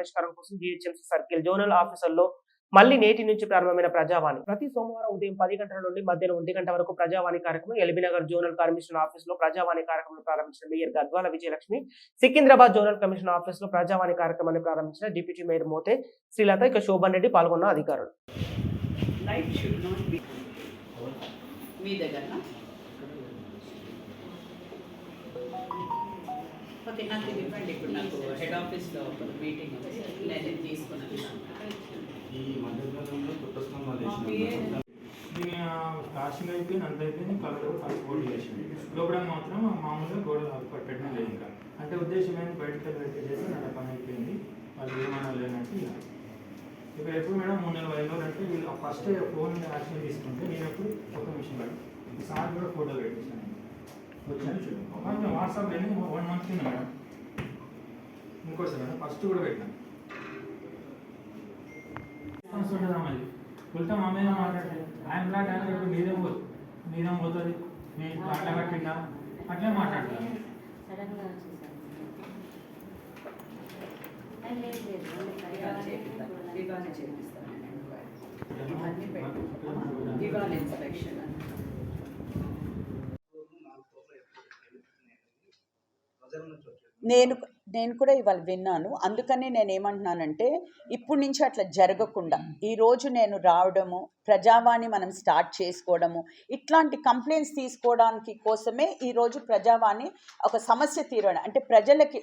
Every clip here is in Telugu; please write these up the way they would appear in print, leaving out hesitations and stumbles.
పరిష్కారం కోసం జీహెచ్ఎంసీ సర్కిల్ జోనల్ ఆఫీసర్లో మళ్లీ నేటి నుంచి ప్రారంభమైన ప్రజావాణి ప్రతి సోమవారం ఉదయం 10 గంటల నుండి మధ్యాహ్నం 1 గంట వరకు ప్రజావాణి కార్యక్రమం ఎల్బీనగర్ జోనల్ కమిషనర్ ఆఫీస్ లో ప్రజావాణి కార్యక్రమం ప్రారంభించిన mayor Gadwal Vijayalakshmi, Secunderabad zonal commissioner office లో ప్రజావాణి కార్యక్రమాన్ని ప్రారంభించిన డిప్యూటీ మేయర్ మోతే శ్రీలత, ఇక శోభన్ రెడ్డి పాల్గొన్న అధికారులు. ఓకే, నాకు ఇది ఇవ్వండి. ఇప్పుడు నాకు హెడ్ ఆఫీస్లో మీటింగ్ నేను తీసుకున్నాను. ఈ మధ్యకాలంలో కొత్త స్తంభాలు దీని కాస్టింగ్ అయిపోయింది, అంత అయిపోయింది, కలర్ కూడా ఫస్ట్ కోట్ చేసింది. లోపల మాత్రం మామూలుగా గోడలు పెట్టడం లేదు. ఇంకా అంటే ఉద్దేశం ఏంటి, బయటకు పెట్టేసి నా పని అయిపోయింది, వాళ్ళు ఏమన్నా లేనట్టు. ఇప్పుడు ఎప్పుడు మేడం 3 నెలలు 5 రోజులు అంటే వీళ్ళు ఫస్ట్ ఫోన్ యాక్షన్ తీసుకుంటే నేను ఎప్పుడు ఒక మిషన్ పడి సార్ కూడా ఫోటోలు పెట్టేసాను. వచ్చాను వాట్సాప్ వెళ్ళి 1 మంత్ కింద మేడం ఇంకోసారి మేడం ఫస్ట్ కూడా పెట్టాను. ఉంటుంది వెళ్తే మా మీద మాట్లాడలేదు. ఆయన ఫ్లాట్ ఆయన ఇప్పుడు మీదేం పోతుంది, నేను అట్లా కట్టిందా అట్లే మాట్లాడతాను. నేను కూడా ఇవాళ విన్నాను. అందుకని నేను ఏమంటున్నానంటే ఇప్పటి నుంచి అట్లా జరగకుండా ఈరోజు నేను రావడము, ప్రజావాణి మనం స్టార్ట్ చేసుకోవడము, ఇట్లాంటి కంప్లైంట్స్ తీసుకోవడానికి కోసమే ఈరోజు ప్రజావాణి ఒక సమస్య తీరడం, అంటే ప్రజలకి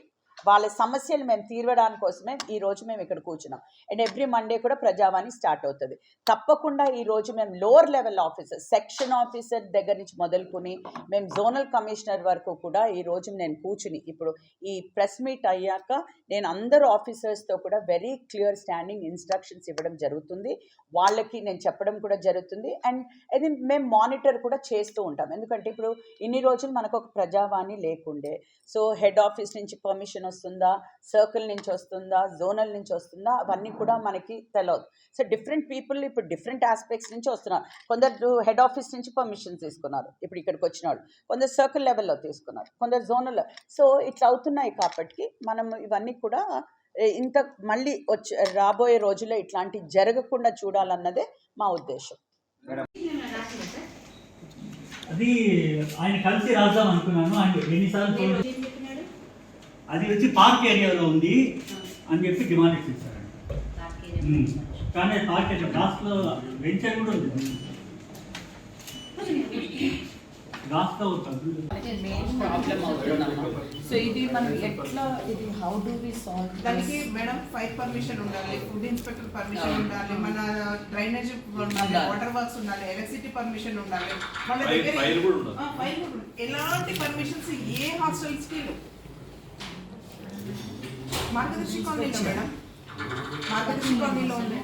వాళ్ళ సమస్యలు మేము తీరడానికి కోసమే ఈరోజు మేము ఇక్కడ కూర్చున్నాం. అండ్ ఎవ్రీ మండే కూడా ప్రజావాణి స్టార్ట్ అవుతుంది. తప్పకుండా ఈరోజు మేము lower level officer, section officer దగ్గర నుంచి మొదలుకొని మేము జోనల్ కమిషనర్ వరకు కూడా ఈరోజు నేను కూర్చుని ఇప్పుడు ఈ ప్రెస్ మీట్ అయ్యాక నేను అందరు ఆఫీసర్స్తో కూడా వెరీ క్లియర్ స్టాండింగ్ ఇన్స్ట్రక్షన్స్ ఇవ్వడం జరుగుతుంది. వాళ్ళకి నేను చెప్పడం కూడా జరుగుతుంది. అండ్ అది మేము మానిటర్ కూడా చేస్తూ ఉంటాం. ఎందుకంటే ఇప్పుడు ఇన్ని రోజులు మనకు ఒక ప్రజావాణి లేకుండే. సో హెడ్ ఆఫీస్ నుంచి పర్మిషన్ వస్తుందా, సర్కిల్ నుంచి వస్తుందా, జోనల్ నుంచి వస్తుందా, అవన్నీ కూడా మనకి తెలియదు. సో డిఫరెంట్ పీపుల్ ఇప్పుడు డిఫరెంట్ ఆస్పెక్ట్స్ నుంచి వస్తున్నారు. కొందరు హెడ్ ఆఫీస్ నుంచి పర్మిషన్ తీసుకున్నారు, ఇప్పుడు ఇక్కడికి వచ్చినాడు. కొందరు సర్కిల్ లెవెల్లో తీసుకున్నారు, కొందరు జోనల్. సో ఇట్లా అవుతున్నాయి. కాబట్టి మనం ఇవన్నీ కూడా ఇంత మళ్ళీ రాబోయే రోజుల్లో ఇట్లాంటి జరగకుండా చూడాలన్నదే మా ఉద్దేశం. అది ఆయన కలిసి రాద్దాం అనుకున్నాను. ఆయన ఎన్నిసార్లు అది వచ్చి పార్క్ ఏరియాలో ఉంది అని చెప్పి డిమాండ్ చేశారండి. కానీ పార్క్ ఏరియా లాస్ట్లో వెంచర్ కూడా ఉంది. లాస్ట్లో మెయిన్ ప్రాబ్లం అవుతుందమ్మా. సో ఇది మనం ఎట్లా, ఇది హౌ డు వి సాల్వ్ దానికి మేడం 5 పర్మిషన్ ఉండాలి, ఫుడ్ ఇన్స్పెక్టర్ పర్మిషన్ ఉండాలి, మన డ్రైనేజ్ ఉండాలి, వాటర్ వర్క్స్ ఉండాలి, ఎలక్ట్రిసిటీ పర్మిషన్ ఉండాలి, మన దగ్గర ఫైల్ కూడా ఉండాలి. ఎలాంటి పర్మిషన్స్ ఏ హాస్టల్స్ కి లేవు. మార్గదర్శి కాలనీలో మేడం, మార్గదర్శి కాలనీలో ఉంది.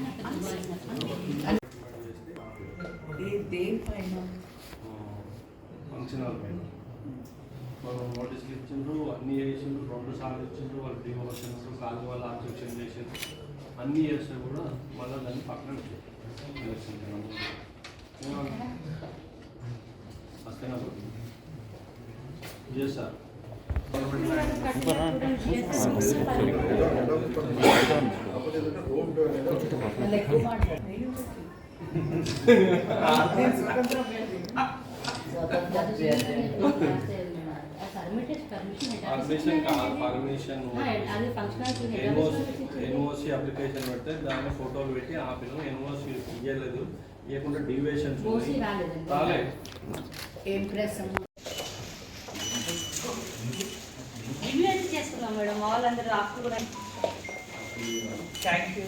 దేనిపైన ఫంక్షన్ హాల్ పైన మనం నోటీసులు ఇచ్చిండ్రు, అన్నీ చేసిండ్రు, 2 సార్లు ఇచ్చిండ్రు. వాళ్ళు డిమోషన్స్, కాలు వాళ్ళు ఆబ్జెక్షన్ చేసిండ్రు, అన్నీ చేస్తే కూడా మళ్ళీ దాన్ని పక్కన వస్తేనే చేస్తారు. పర్మిషన్ ఎన్ఓసి అప్లికేషన్ పెడితే దాన్ని ఫోటోలు పెట్టి ఆపిన ఎన్ఓసి ఇవ్వలేదు, ఇవ్వకుండా డీవియేషన్ రాలేదు. చేసుకున్నాం మేడం, వాళ్ళందరూ రాష్ట్ర కూడా. Thank you.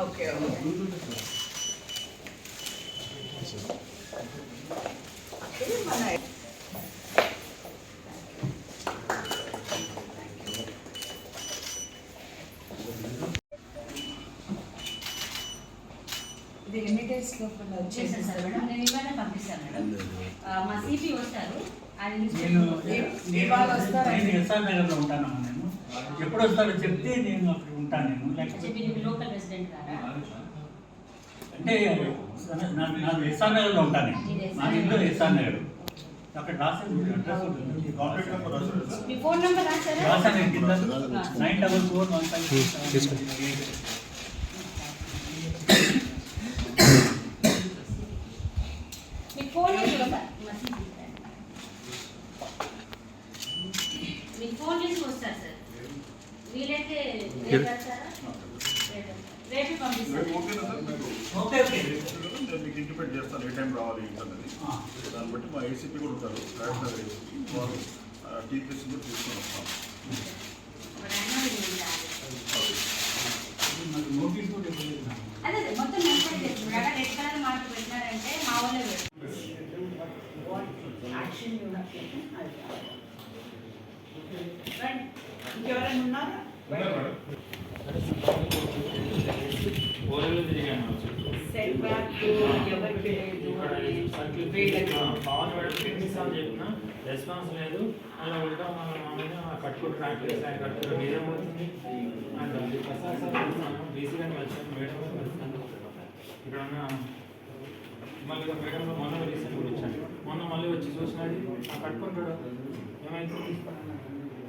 ఓకే ఇది ఎన్ని డేస్ లోపల వచ్చేసాను సార్ మేడం. నేను ఇవాళ పంపిస్తాను మేడం. మా సిపి వస్తారు, ఎస్ఆర్ నగర్లో ఉంటాను. నేను ఎప్పుడు వస్తారో చెప్తే నేను అక్కడ ఉంటాను. నేను లేకపోతే లోకల్ రెసిడెంట్ అంటే నాకు ఎస్ఆర్ నగర్లో ఉంటాను. నా ఇంట్లో ఎస్ఆర్ నగర్ అక్కడ రాసాను అడ్రస్ ఉంటుంది. కాంటాక్ట్ నెంబర్ రాశారు సార్? మీ ఫోన్ నెంబర్ రాశారా? రాసాను కింద 944158. మీ ఫోన్ నెంబర్ మీకు ఫోన్ చేసి వస్తారు సార్. వీలైతే రేపు వస్తారా? రేపు పంపిస్తారు. రేపు ఓకేనా సార్? మీకు ఓకే ఓకే. నేను మీకు ఇంటిమేట్ చేస్తాను ఏ టైం రావాలి ఏంటన్నది. దాన్ని బట్టి మా ఏసీపీ కూడా ఉంటారు, రాజనగర్ ఏసీపీ, వారు టీపీఎస్ కూడా తీసుకొని వస్తాం. నోటీస్ కూడా ఇవ్వలేదు నాకు. అదే మొత్తం మెన్షన్ చేస్తుంది. అక్కడ రెడ్ కలర్ మార్క్ పెట్టినారంటే మా వాళ్ళే పెడతారు. ఇంకెవరైనా ఉన్నారా? ఓరల్ తిరిగాను సెట్ బ్యాక్ పవన్ వాడికి ఎన్నిసార్లు చెప్పినా రెస్పాన్స్ లేదు. అలా ఉల్టా మన మామూలుగా కట్టుకుంటూ ట్రాక్ చేసి ఆయన కట్టుకుంటూ మీరేమవుతుంది అంటే ప్రసాద్ సార్ బీసీ గారిని వచ్చాను, మేడం గారిని వచ్చాను. ఇక్కడ ఉన్న మళ్ళీ మేడంలో మొన్న రీసెంట్ కూడా వచ్చాను. మొన్న మళ్ళీ వచ్చి చూసినది కట్టుకుంటాడు ఏమైతుంది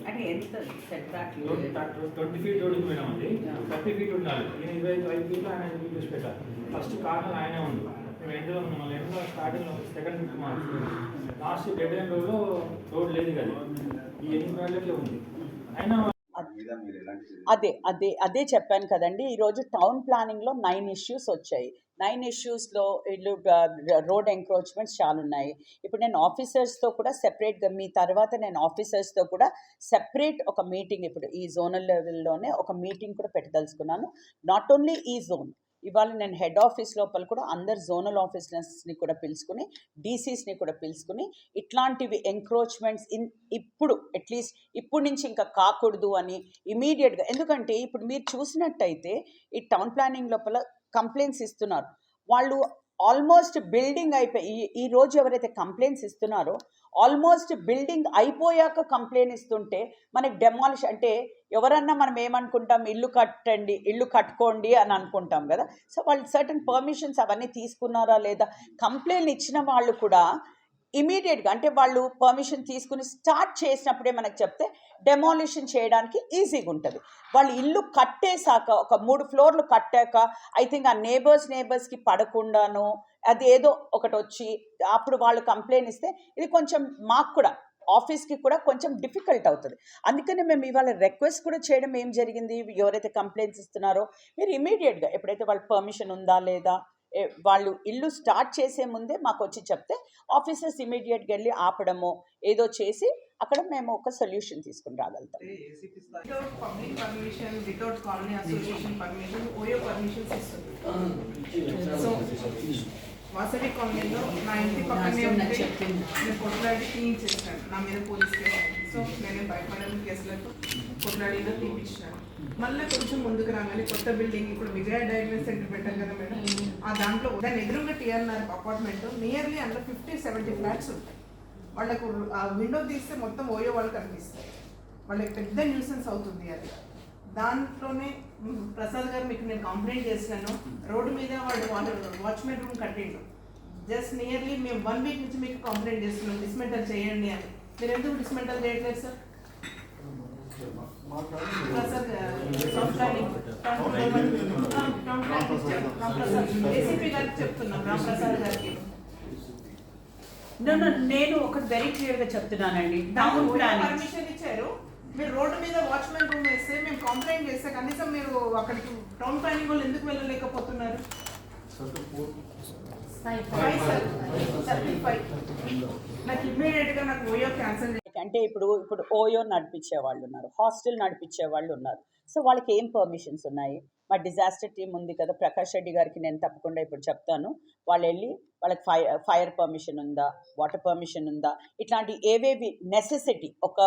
అంటే ఎంత set back 20 feet road madam అది 30 feet ఉండాలి. నేను 25 feet ఆయన 5 feet చూసి పెట్టాను. ఫస్ట్ కార్నర్ ఆయనే ఉంది. మేము ఎండ్లో ఉన్నాం. మళ్ళీ ఎండ్లో స్టార్టింగ్లో second fifth marks last dead end రోడ్లో రోడ్ లేదు కదా, ఈ 8 రోజులకే ఉంది. అయినా అదే చెప్పాను కదండి. ఈరోజు టౌన్ ప్లానింగ్లో 9 issues వచ్చాయి. 9 issuesలో ఇల్లు రోడ్ ఎంక్రోచ్మెంట్స్ చాలా ఉన్నాయి. ఇప్పుడు నేను ఆఫీసర్స్తో కూడా సెపరేట్గా మీ తర్వాత నేను ఆఫీసర్స్తో కూడా సెపరేట్ ఒక మీటింగ్ ఇప్పుడు ఈ జోనల్ లెవెల్లోనే ఒక మీటింగ్ కూడా పెట్టదలుచుకున్నాను. నాట్ ఓన్లీ ఈ జోన్, ఇవాళ నేను హెడ్ ఆఫీస్ లోపల కూడా అందరు జోనల్ ఆఫీసర్స్ని కూడా పిలుచుకుని డీసీస్ని కూడా పిలుచుకుని ఇట్లాంటివి ఎంక్రోచ్మెంట్స్ ఇప్పుడు అట్లీస్ట్ ఇప్పుడు నుంచి ఇంకా కాకూడదు అని ఇమీడియట్గా, ఎందుకంటే ఇప్పుడు మీరు చూసినట్టయితే ఈ టౌన్ ప్లానింగ్ లోపల కంప్లైంట్స్ ఇస్తున్నారు. వాళ్ళు ఆల్మోస్ట్ బిల్డింగ్ అయిపోయి ఈ రోజు ఎవరైతే కంప్లైంట్స్ ఇస్తున్నారో ఆల్మోస్ట్ బిల్డింగ్ అయిపోయాక కంప్లైంట్ ఇస్తుంటే మనకి డెమాలిష్ అంటే ఎవరన్నా మనం ఏమనుకుంటాం, ఇల్లు కట్టండి ఇల్లు కట్టుకోండి అని అనుకుంటాం కదా. సో వాళ్ళు సర్టన్ పర్మిషన్స్ అవన్నీ తీసుకున్నారా లేదా, కంప్లైంట్ ఇచ్చిన వాళ్ళు కూడా ఇమీడియట్గా అంటే వాళ్ళు పర్మిషన్ తీసుకుని స్టార్ట్ చేసినప్పుడే మనకు చెప్తే డెమాలిషన్ చేయడానికి ఈజీగా ఉంటుంది. వాళ్ళు ఇల్లు కట్టేశాక ఒక 3 floors కట్టాక ఐ థింక్ ఆ నేబర్స్కి పడకుండాను అది ఏదో ఒకటి వచ్చి అప్పుడు వాళ్ళు కంప్లైంట్ ఇస్తే ఇది కొంచెం మాకు కూడా ఆఫీస్కి కూడా కొంచెం డిఫికల్ట్ అవుతుంది. అందుకని మేము ఇవాళ రిక్వెస్ట్ కూడా చేయడం ఏం జరిగింది, ఎవరైతే కంప్లైంట్స్ ఇస్తున్నారో మీరు ఇమీడియట్గా ఎప్పుడైతే వాళ్ళ పర్మిషన్ ఉందా లేదా వాళ్ళు ఇల్లు స్టార్ట్ చేసే ముందే మాకు వచ్చి చెప్తే ఆఫీసర్స్ ఇమీడియట్గా వెళ్ళి ఆపడము ఏదో చేసి అక్కడ మేము ఒక సొల్యూషన్ తీసుకుని రాగలుగుతాం. Without public permission, without colony association permission, OYO permissions ఇస్తుంది. సో వాసవి కాలనీలో నా ఇంటి పక్కనే ఉంటే నేను కొట్లాడి తీయించేస్తాను, నా మీద పోలీస్ కేసు. సో నేను భయపడని కేసులకు కొట్లాడిలో తీయించాను. మళ్ళీ కొంచెం ముందుకు రాగానే కొత్త బిల్డింగ్ ఇప్పుడు విజయ డయాగ్నోస్ సెంటర్ పెట్టాం కదా మేడం, ఆ దాంట్లో దాని ఎదురుగా TRNR అపార్ట్మెంట్ నియర్లీ అందులో 50-70 ఫ్లాట్స్ ఉంటాయి. వాళ్ళకు ఆ విండో తీస్తే మొత్తం ఓయో వాళ్ళు కనిపిస్తాయి. వాళ్ళకి పెద్ద న్యూసెన్స్ అవుతుంది అది. దాంట్లోనే ప్రసాద్ గారు మీకు నేను కంప్లైంట్ చేసినాను, రోడ్డు మీద వాళ్ళు వాచ్మెన్ రూమ్ కట్టిండు. జస్ట్ నియర్లీ మేము 1 week నుంచి మీకు కంప్లైంట్ చేస్తున్నాం డిస్మెంటల్ చేయండి అని. మీరు ఎందుకు డిస్మెంటల్ చేయట్లేదు సార్? ప్రసాద్ ఏసీపీ గారికి చెప్తున్నాం, రామప్రసాద్ గారికి. నేను ఒకటి వెరీ క్లియర్గా చెప్తున్నానండి, టౌన్ ప్లానింగ్ పర్మిషన్ ఇచ్చారు. మీరు రోడ్డు మీద వాచ్మెన్ రూమ్ వేస్తే మేము కంప్లైంట్ చేస్తే కనీసం మీరు అక్కడికి టౌన్ ప్లానింగ్ వాళ్ళు ఎందుకు వెళ్ళలేకపోతున్నారు? 35 నాకు ఇమ్మీడియట్గా నాకు ఓయో క్యాన్సల్. అంటే ఇప్పుడు ఓయో నడిపించే వాళ్ళు ఉన్నారు, హాస్టల్ నడిపించే వాళ్ళు ఉన్నారు. సో వాళ్ళకి ఏం పర్మిషన్స్ ఉన్నాయి? మా డిజాస్టర్ టీం ఉంది కదా, ప్రకాష్ రెడ్డి గారికి నేను తప్పకుండా ఇప్పుడు చెప్తాను. వాళ్ళు వెళ్ళి వాళ్ళకి ఫైర్ పర్మిషన్ ఉందా, వాటర్ పర్మిషన్ ఉందా, ఇట్లాంటి ఏవేవి నెసెసిటీ ఒక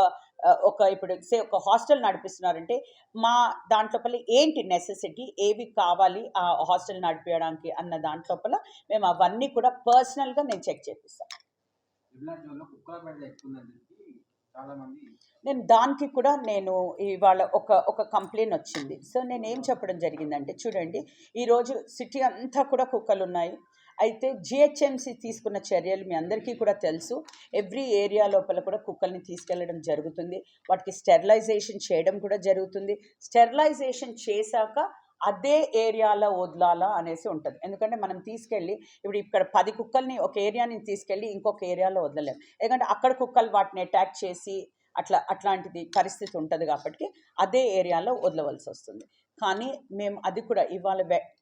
ఇప్పుడు ఒక హాస్టల్ నడిపిస్తున్నారంటే మా దాంట్లోపల ఏంటి నెసెసిటీ, ఏవి కావాలి ఆ హాస్టల్ నడిపించడానికి అన్న దాంట్లోపల మేము అవన్నీ కూడా పర్సనల్గా నేను చెక్ చేపిస్తాను. నేను దానికి కూడా నేను ఇవాళ ఒక కంప్లైంట్ వచ్చింది. సో నేను ఏం చెప్పడం జరిగిందంటే చూడండి, ఈరోజు సిటీ అంతా కూడా కుక్కలు ఉన్నాయి. అయితే జిహెచ్ఎంసి తీసుకున్న చర్యలు మీ అందరికీ కూడా తెలుసు. ఎవ్రీ ఏరియా లోపల కూడా కుక్కల్ని తీసుకెళ్ళడం జరుగుతుంది, వాటికి స్టెరిలైజేషన్ చేయడం కూడా జరుగుతుంది. స్టెరిలైజేషన్ చేశాక అదే ఏరియాలో వదలాలా అనేసి ఉంటుంది. ఎందుకంటే మనం తీసుకెళ్ళి ఇప్పుడు ఇక్కడ 10 కుక్కల్ని ఒక ఏరియా నుంచి తీసుకెళ్ళి ఇంకొక ఏరియాలో వదలలేం, ఎందుకంటే అక్కడ కుక్కలు వాటిని అటాక్ చేసి అట్లాంటిది పరిస్థితి ఉంటుంది కాబట్టి అదే ఏరియాలో వదలవలసి వస్తుంది. కానీ మేము అది కూడా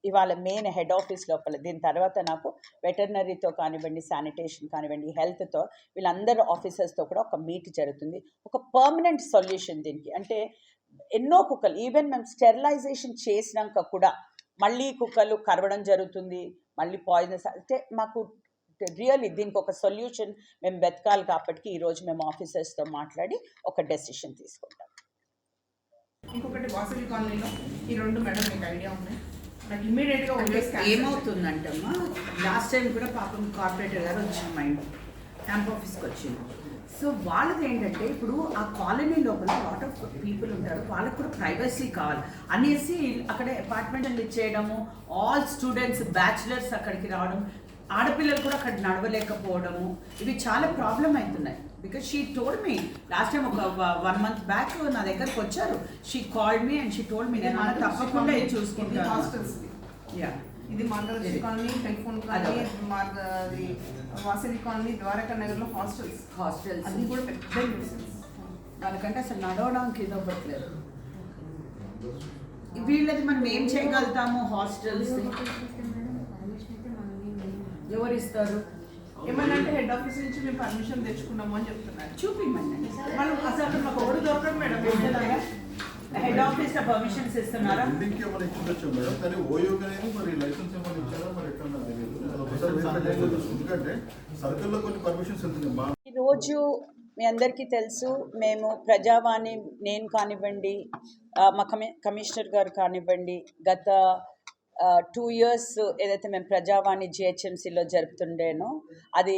ఇవాళ మెయిన్ హెడ్ ఆఫీస్ లోపల, దీని తర్వాత నాకు వెటర్నరీతో కానివ్వండి, శానిటేషన్ కానివ్వండి, హెల్త్తో వీళ్ళందరూ ఆఫీసర్స్తో కూడా ఒక మీట్ జరుగుతుంది, ఒక పర్మనెంట్ సొల్యూషన్ దీనికి. అంటే ఎన్నో కుక్కలు ఈవెన్ మేము స్టెరిలైజేషన్ చేసినాక కూడా మళ్ళీ కుక్కలు కరవడం జరుగుతుంది, మళ్ళీ పాయిజనస్. అంటే మాకు రియల్లీ దీనికి ఒక సొల్యూషన్ మేము వెతకాలి కాబట్టి ఈరోజు మేము ఆఫీసర్స్తో మాట్లాడి ఒక డెసిషన్ తీసుకుంటాం. ఇంకొకటి వాసవి కాలనీలో ఈ 2 మేడం మీకు ఐడియా ఉన్నాయి, నాకు ఇమీడియట్గా ఏమవుతుందంటమ్మా, లాస్ట్ టైం కూడా పాపం కార్పొరేటర్ గారు వచ్చింది మా ఇంటి క్యాంప్ ఆఫీస్కి వచ్చింది. సో వాళ్ళది ఏంటంటే ఇప్పుడు ఆ కాలనీ లోపల లాట్ ఆఫ్ పీపుల్ ఉంటారు, వాళ్ళకి కూడా ప్రైవసీ కావాలి అనేసి అక్కడ అపార్ట్మెంట్లు ఇచ్చేయడము, ఆల్ స్టూడెంట్స్ బ్యాచులర్స్ అక్కడికి రావడం, ఆడపిల్లలు కూడా అక్కడ నడవలేకపోవడము, ఇవి చాలా ప్రాబ్లం అవుతున్నాయి. Because she told me last time ఒక 1 month బ్యాక్ నా దగ్గరకు వచ్చారు, she called me and she told me నేను తప్పకుండా చూసుకుంటాను. హాస్టల్స్ ఇది Margadarsi colony, telephone colony, Vasavi colony, Dwaraka నగర్లో హాస్టల్స్ అది కూడా పెద్ద న్యూసెన్స్. వాళ్ళకంటే అసలు నడవడానికి ఇది అవ్వట్లేదు. వీళ్ళది మనం ఏం చేయగలుగుతాము? హాస్టల్స్ ఎవరు ఇస్తారు? ఏమన్నా అంటే హెడ్ ఆఫీస్ నుంచి మేము పర్మిషన్ తెచ్చుకున్నాము అని చెప్తున్నారు. చూపిమండి వాళ్ళు అసలు మాకు ఎవరు దొరకదు మేడం. హెడ్ ఆఫీస్ లో పర్మిషన్స్ ఇస్తున్నారా? బిల్డింగ్కి ఏమైనా ఇచ్చుండొచ్చు మేడం, కానీ ఓయోగ్ అనేది మరి లైసెన్స్ ఏమైనా ఇచ్చారా మరి ఎట్లా నాకు తెలియదు. ఎందుకంటే సర్కిల్లో కొన్ని పర్మిషన్స్ వెళ్తున్నాయి. ఈరోజు మీ అందరికీ తెలుసు, మేము ప్రజావాణి, నేను కానివ్వండి, మా కమిషనర్ గారు కానివ్వండి, గత 2 years ఏదైతే మేము ప్రజావాణి జిహెచ్ఎంసీలో జరుపుతుండేనో అది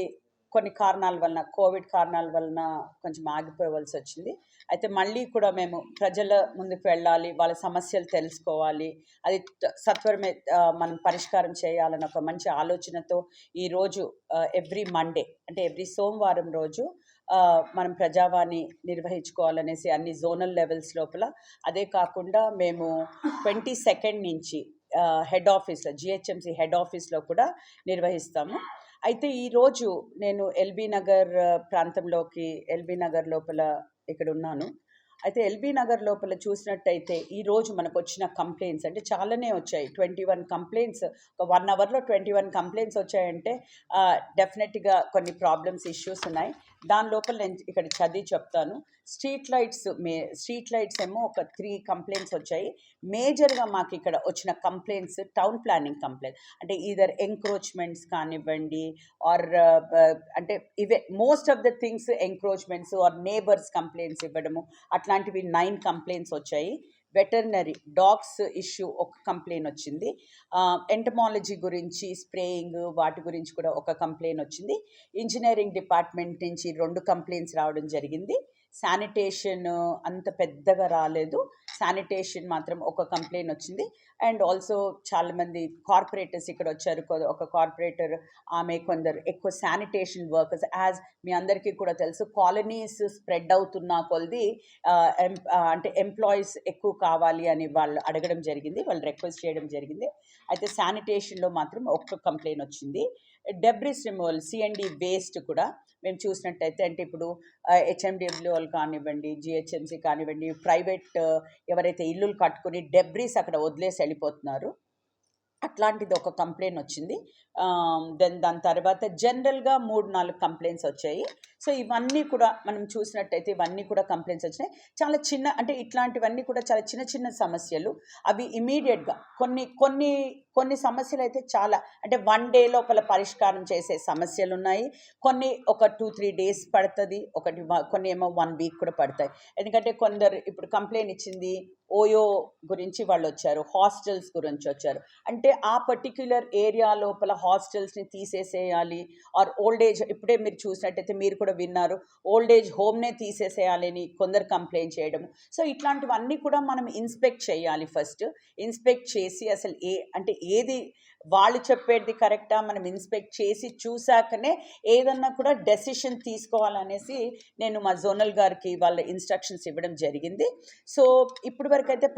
కొన్ని కారణాల వలన, కోవిడ్ కారణాల వలన కొంచెం ఆగిపోవలసి వచ్చింది. అయితే మళ్ళీ కూడా మేము ప్రజల ముందుకు వెళ్ళాలి, వాళ్ళ సమస్యలు తెలుసుకోవాలి, అది సత్వరమే మనం పరిష్కారం చేయాలని ఒక మంచి ఆలోచనతో ఈరోజు ఎవ్రీ మండే అంటే ఎవ్రీ సోమవారం రోజు మనం ప్రజావాణి నిర్వహించుకోవాలనేసి అన్ని జోనల్ లెవెల్స్ లోపల, అదే కాకుండా మేము 22nd నుంచి హెడ్ ఆఫీస్లో జిహెచ్ఎంసీ హెడ్ ఆఫీస్లో కూడా నిర్వహిస్తాము. అయితే ఈరోజు నేను ఎల్బీ నగర్ ప్రాంతంలోకి, ఎల్బీ నగర్ లోపల ఇక్కడ ఉన్నాను. అయితే ఎల్బీ నగర్ లోపల చూసినట్టయితే ఈరోజు మనకు వచ్చిన కంప్లైంట్స్ అంటే చాలానే వచ్చాయి. 21 కంప్లైంట్స్, ఒక 1 hourలో 21 కంప్లైంట్స్ వచ్చాయంటే డెఫినెట్గా కొన్ని ప్రాబ్లమ్స్, ఇష్యూస్ ఉన్నాయి. దాని లోపల నేను ఇక్కడ చదివి చెప్తాను. స్ట్రీట్ లైట్స్ ఏమో ఒక 3 కంప్లైంట్స్ వచ్చాయి. మేజర్గా మాకు ఇక్కడ వచ్చిన కంప్లైంట్స్ టౌన్ ప్లానింగ్ కంప్లైంట్, అంటే ఈదర్ ఎంక్రోచ్మెంట్స్ కానివ్వండి ఆర్ అంటే ఇవే most of the things encroachments are neighbours complaints ఇవ్వడము, అట్లాంటివి 9 కంప్లైంట్స్ వచ్చాయి. వెటర్నరీ డాగ్స్ ఇష్యూ ఒక కంప్లైంట్ వచ్చింది. ఎంటమాలజీ గురించి, స్ప్రేయింగ్ వాటి గురించి కూడా ఒక కంప్లైంట్ వచ్చింది. ఇంజనీరింగ్ డిపార్ట్మెంట్ నుంచి 2 కంప్లైంట్స్ రావడం జరిగింది. శానిటేషన్ అంత పెద్దగా రాలేదు, శానిటేషన్ మాత్రం ఒక కంప్లైంట్ వచ్చింది. అండ్ ఆల్సో చాలామంది కార్పొరేటర్స్ ఇక్కడ వచ్చారు. ఒక కార్పొరేటర్ ఆమె కొందరు ఎక్కువ శానిటేషన్ వర్కర్స్, యాజ్ మీ అందరికీ కూడా తెలుసు కాలనీస్ స్ప్రెడ్ అవుతున్న కొలది అంటే ఎంప్లాయీస్ ఎక్కువ కావాలి అని వాళ్ళు అడగడం జరిగింది, వాళ్ళు రిక్వెస్ట్ చేయడం జరిగింది. అయితే శానిటేషన్లో మాత్రం ఒక్క కంప్లైంట్ వచ్చింది. డెబ్రిస్ రిమూవల్, సిఎండి వేస్ట్ కూడా మేము చూసినట్టయితే, అంటే ఇప్పుడు హెచ్ఎండిడబ్ల్యూఎల్ కానివ్వండి, జిహెచ్ఎంసీ కానివ్వండి, ప్రైవేట్ ఎవరైతే ఇల్లులు కట్టుకుని డెబ్రిస్ అక్కడ వదిలేసి వెళ్ళిపోతున్నారు, అట్లాంటిది ఒక కంప్లైంట్ వచ్చింది. దాని తర్వాత జనరల్గా 3-4 కంప్లైంట్స్ వచ్చాయి. సో ఇవన్నీ కూడా మనం చూసినట్టయితే ఇవన్నీ కూడా కంప్లైంట్స్ వచ్చినాయి. చాలా చిన్న, అంటే ఇట్లాంటివన్నీ కూడా చాలా చిన్న సమస్యలు. అవి ఇమీడియట్గా కొన్ని సమస్యలు అయితే చాలా, అంటే 1 day లోపల పరిష్కారం చేసే సమస్యలు ఉన్నాయి. కొన్ని ఒక 2-3 days పడుతుంది, కొన్ని ఏమో 1 week కూడా పడతాయి. ఎందుకంటే కొందరు ఇప్పుడు కంప్లైంట్ ఇచ్చింది ఓయో గురించి వాళ్ళు వచ్చారు, హాస్టల్స్ గురించి వచ్చారు. అంటే ఆ పర్టిక్యులర్ ఏరియా లోపల హాస్టల్స్ని తీసేసేయాలి, ఆర్ ఓల్డ్ ఏజ్, ఇప్పుడే మీరు చూసినట్టయితే మీరు కూడా విన్నారు, ఓల్డ్ ఏజ్ హోమ్నే తీసేసేయాలని కొందరు కంప్లైంట్ చేయడం. సో ఇట్లాంటివన్నీ కూడా మనం ఇన్స్పెక్ట్ చేయాలి. ఫస్ట్ ఇన్స్పెక్ట్ చేసి అసలు అంటే ఏది వాళ్ళు చెప్పేది కరెక్టా మనం ఇన్స్పెక్ట్ చేసి చూసాకనే ఏదన్నా కూడా డెసిషన్ తీసుకోవాలనేసి నేను మా జోనల్ గారికి వాళ్ళ ఇన్స్ట్రక్షన్స్ ఇవ్వడం జరిగింది. సో ఇప్పటి వరకు అయితే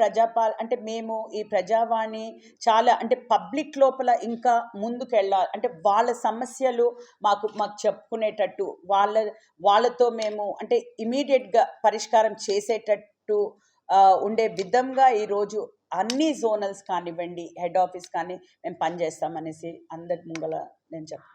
అంటే మేము ఈ ప్రజావాణి చాలా అంటే పబ్లిక్ లోపల ఇంకా ముందుకు వెళ్ళాలి, అంటే వాళ్ళ సమస్యలు మాకు చెప్పుకునేటట్టు వాళ్ళతో మేము అంటే ఇమీడియట్గా పరిష్కారం చేసేటట్టు ఉండే విధంగా ఈరోజు అన్ని జోనల్స్ కానివ్వండి, హెడ్ ఆఫీస్ కానీ మేము పనిచేస్తామనేసి అందరి ముంగల నేను చెప్తాను.